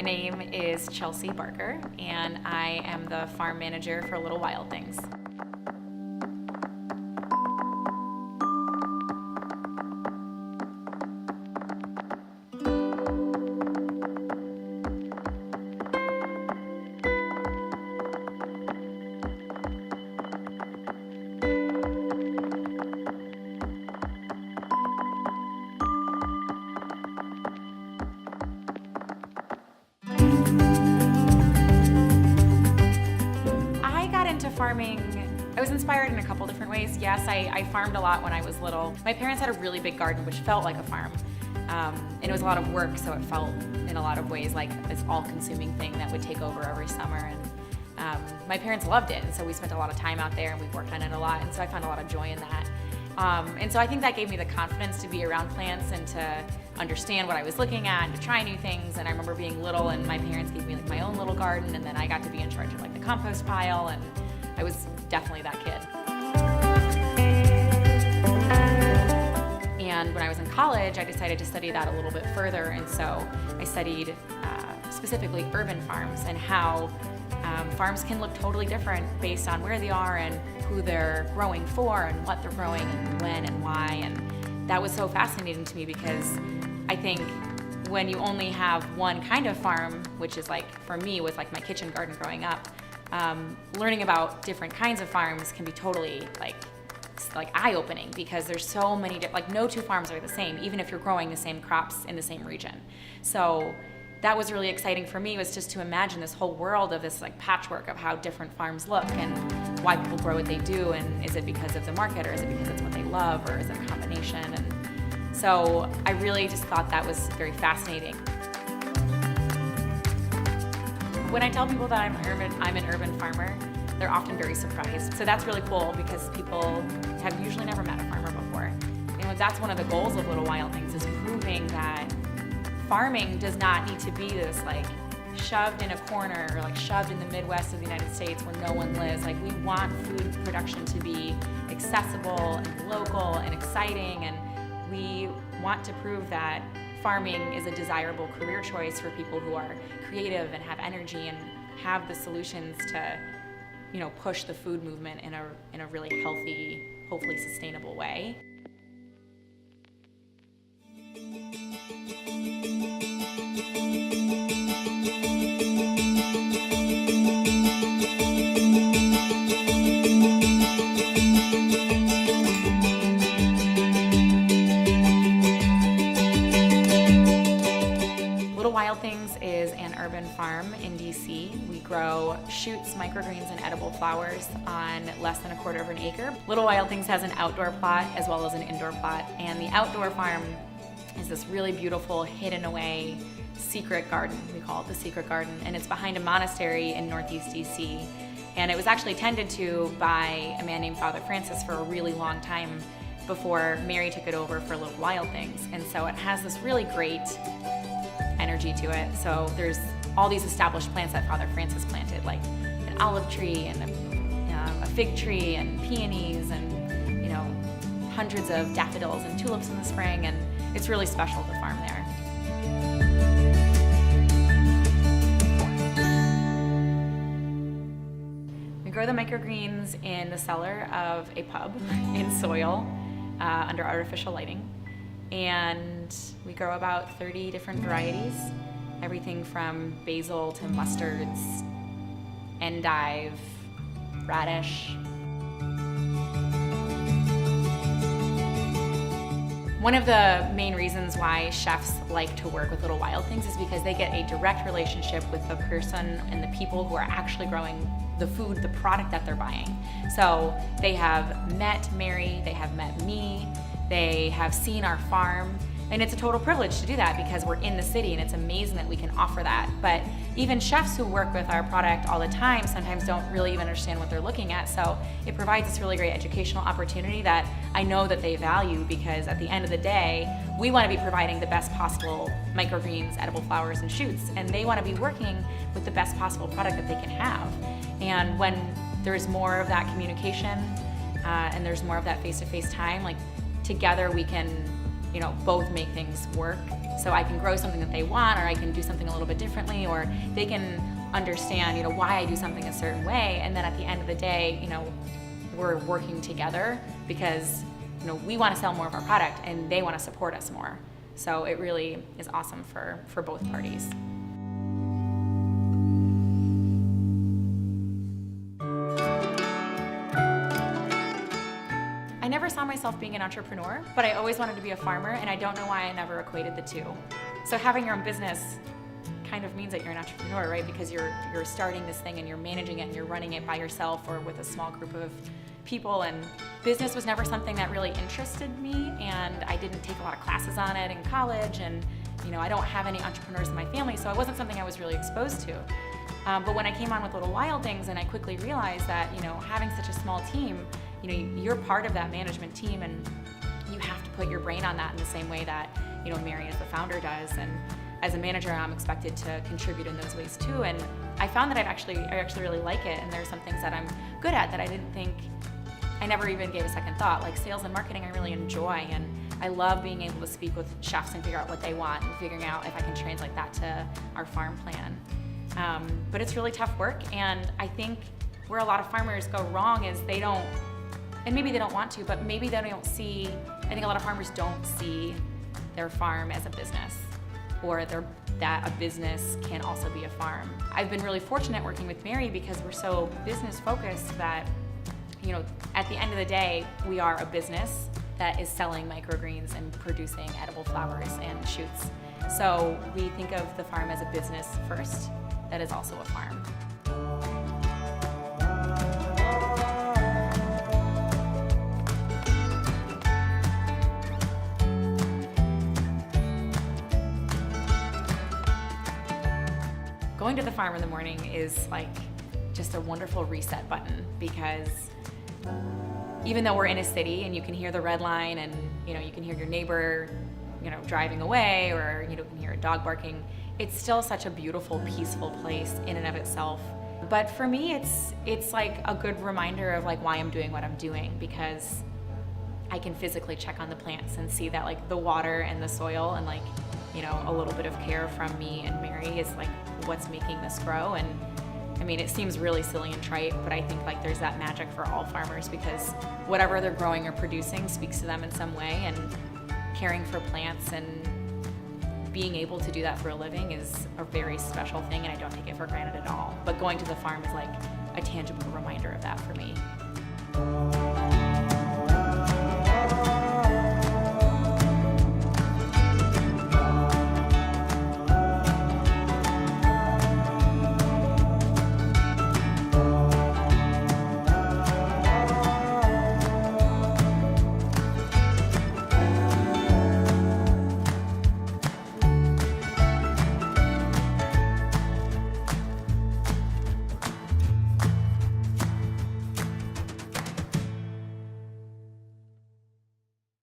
My name is Chelsea Barker, and I am the farm manager for Little Wild Things. Farming, I was inspired in a couple different ways. Yes, I farmed a lot when I was little. My parents had a really big garden which felt like a farm. And it was a lot of work, so it felt in a lot of ways like this all-consuming thing that would take over every summer. And my parents loved it, and so we spent a lot of time out there and we worked on it a lot, and so I found a lot of joy in that. And so I think that gave me the confidence to be around plants and to understand what I was looking at and to try new things. And I remember being little and my parents gave me like my own little garden, and then I got to be in charge of like the compost pile, and I was definitely that kid. And when I was in college, I decided to study that a little bit further, and so I studied specifically urban farms and how farms can look totally different based on where they are and who they're growing for and what they're growing and when and why. And that was so fascinating to me because I think when you only have one kind of farm, which is like, for me, was like my kitchen garden growing up, learning about different kinds of farms can be totally like eye-opening because there's so many, like no two farms are the same, even if you're growing the same crops in the same region. So that was really exciting for me, was just to imagine this whole world of this like patchwork of how different farms look and why people grow what they do, and is it because of the market, or is it because it's what they love, or is it a combination? And so I really just thought that was very fascinating. When I tell people that I'm an urban farmer, they're often very surprised. So that's really cool because people have usually never met a farmer before. You know, that's one of the goals of Little Wild Things, is proving that farming does not need to be this like shoved in a corner or like shoved in the Midwest of the United States where no one lives. Like, we want food production to be accessible and local and exciting, and we want to prove that farming is a desirable career choice for people who are creative and have energy and have the solutions to, you know, push the food movement in a really healthy, hopefully sustainable way. Little Wild Things is an urban farm in DC. We grow shoots, microgreens, and edible flowers on less than 1/4 of an acre. Little Wild Things has an outdoor plot as well as an indoor plot, and the outdoor farm is this really beautiful, hidden away secret garden. We call it the secret garden, and it's behind a monastery in Northeast DC. And it was actually tended to by a man named Father Francis for a really long time before Mary took it over for Little Wild Things. And so it has this really great energy to it. So there's all these established plants that Father Francis planted, like an olive tree and a fig tree and peonies and, you know, hundreds of daffodils and tulips in the spring, and it's really special to farm there. We grow the microgreens in the cellar of a pub in soil under artificial lighting. And we grow about 30 different varieties, everything from basil to mustards, endive, radish. One of the main reasons why chefs like to work with Little Wild Things is because they get a direct relationship with the person and the people who are actually growing the food, the product that they're buying. So they have met Mary, they have met me, they have seen our farm, and it's a total privilege to do that because we're in the city, and it's amazing that we can offer that. But even chefs who work with our product all the time sometimes don't really even understand what they're looking at, so it provides this really great educational opportunity that I know that they value, because at the end of the day, we want to be providing the best possible microgreens, edible flowers, and shoots, and they want to be working with the best possible product that they can have. And when there's more of that communication and there's more of that face-to-face time, like together we can both make things work. So I can grow something that they want, or I can do something a little bit differently, or they can understand, why I do something a certain way. And then at the end of the day, we're working together because, we want to sell more of our product and they want to support us more. So it really is awesome for both parties. I never saw myself being an entrepreneur, but I always wanted to be a farmer, and I don't know why I never equated the two. So having your own business kind of means that you're an entrepreneur, right? Because you're starting this thing and you're managing it and you're running it by yourself or with a small group of people. And business was never something that really interested me, and I didn't take a lot of classes on it in college, and I don't have any entrepreneurs in my family, so it wasn't something I was really exposed to. But when I came on with Little Wildings, and I quickly realized that having such a small team, you're part of that management team, and you have to put your brain on that in the same way that Mary as the founder does. And as a manager, I'm expected to contribute in those ways too. And I found that I actually really like it, and there's some things that I'm good at that I never even gave a second thought. Like sales and marketing, I really enjoy, and I love being able to speak with chefs and figure out what they want and figuring out if I can translate that to our farm plan. But it's really tough work, and I think where a lot of farmers go wrong is they don't, and maybe they don't want to, but maybe they don't see, I think a lot of farmers don't see their farm as a business, or that a business can also be a farm. I've been really fortunate working with Mary because we're so business focused that, at the end of the day, we are a business that is selling microgreens and producing edible flowers and shoots. So we think of the farm as a business first that is also a farm. Going to the farm in the morning is like just a wonderful reset button, because even though we're in a city and you can hear the red line and you can hear your neighbor driving away, or you can hear a dog barking, it's still such a beautiful, peaceful place in and of itself. But for me, it's like a good reminder of like why I'm doing what I'm doing, because I can physically check on the plants and see that like the water and the soil and like a little bit of care from me and Mary is like what's making this grow. And I mean, it seems really silly and trite, but I think like there's that magic for all farmers, because whatever they're growing or producing speaks to them in some way, and caring for plants and being able to do that for a living is a very special thing, and I don't take it for granted at all. But going to the farm is like a tangible reminder of that for me.